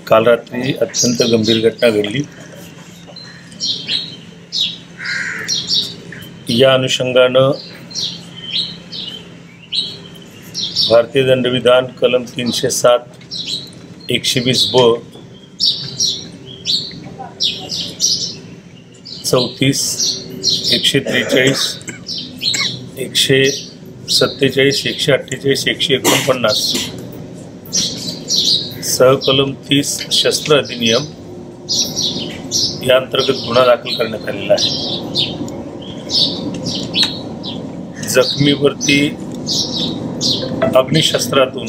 काल रात्री अत्यंत गंभीर घटना घडली। या अनुषंगानं भारतीय दंडविधान कलम 307, 120 ब, 34, 143, 147, 148, 149 सहकलम 30 शस्त्र अधिनियम या अंतर्गत गुन्हा दाखल करण्यात आलेला आहे। जखमीवरती अग्निशस्त्रातून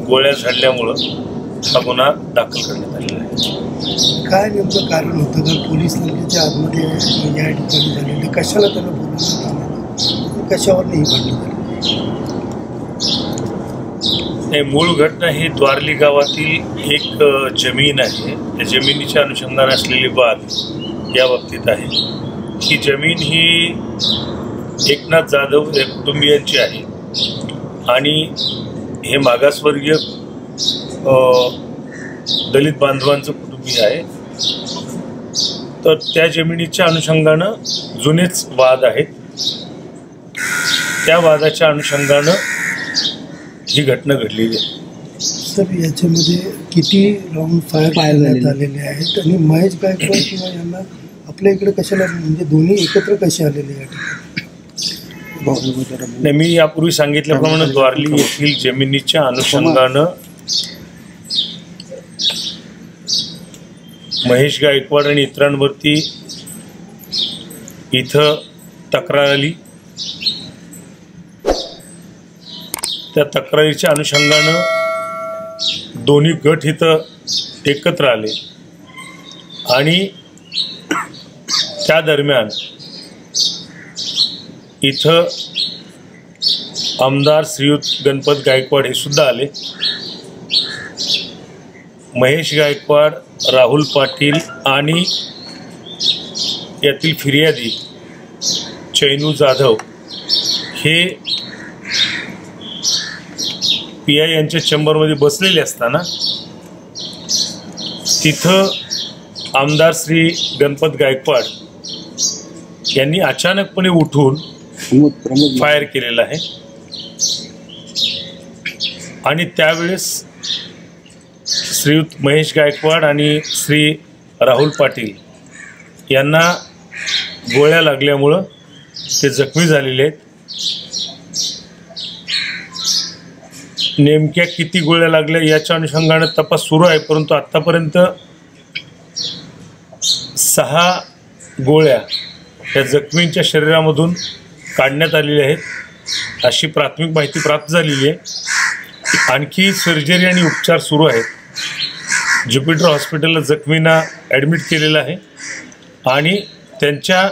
गोळ्या झाडल्यामुळं हा गुन्हा दाखल करण्यात आलेला आहे। काय नेमकं कारण होतं का पोलीस नेमक्याच्या आतमध्ये या ठिकाणी झालेलं, कशाला त्यांना बोलवण्यात आलं, कशावर नाही भांडण झाली? मूळ घटना ही द्वारली गावातील एक जमीन आहे। त्या जमिनीच्या अनुषंगाने असलेली वाद या बाबतीत आहे। ही जमीन ही एकनाथ जाधव या कुटुंबियांची आहे आणि हे मागासवर्गीय दलित बांधवांचं कुटुंबीय आहे। तर त्या जमिनीच्या अनुषंगानं जुनेच वाद आहेत। त्या वादाच्या अनुषंगानं ही घटना घडलेली आहे। सर, याच्यामध्ये किती राऊंड फायर करण्यात आलेले आहेत आणि महेश गायकवाड किंवा यांना आपल्या इकडे कशाला, म्हणजे दोन्ही एकत्र कसे आलेले या ठिकाणी? नाही, मी यापूर्वी सांगितल्याप्रमाणे द्वारली येथील जमिनीच्या अनुषंगानं महेश गायकवाड आणि इतरांवरती इथं तक्रार आली। त्या तक्रारीच्या अनुषंगानं दोन्ही गट इथं एकत्र आले आणि त्या दरम्यान इथं आमदार श्रीयुत गणपत गायकवाड हे सुद्धा आले। महेश गायकवाड, राहुल पाटील आणि यातील फिर्यादी चैनू जाधव हे PI यांच्या चेंबरमध्ये बसलेले असताना तिथं आमदार श्री गणपत गायकवाड यांनी अचानकपणे उठून फायर केलेला आहे आणि त्यावेळेस श्रीयुत महेश गायकवाड आणि श्री राहुल पाटील यांना गोळ्या लागल्यामुळं ते जखमी झालेले आहेत। नेमक्या किती गोळ्या लागल्या याच्या अनुषंगाने तपास सुरू आहे, परंतु आत्तापर्यंत 6 गोळ्या या जखमींच्या शरीरामधून काढण्यात आलेल्या आहेत अशी प्राथमिक माहिती प्राप्त झालेली आहे। आणखी सर्जरी आणि उपचार सुरू आहेत। ज्युपिटर हॉस्पिटलला जखमींना ॲडमिट केलेलं आहे आणि त्यांच्या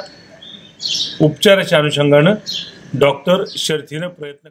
उपचाराच्या अनुषंगानं डॉक्टर शर्थीनं प्रयत्न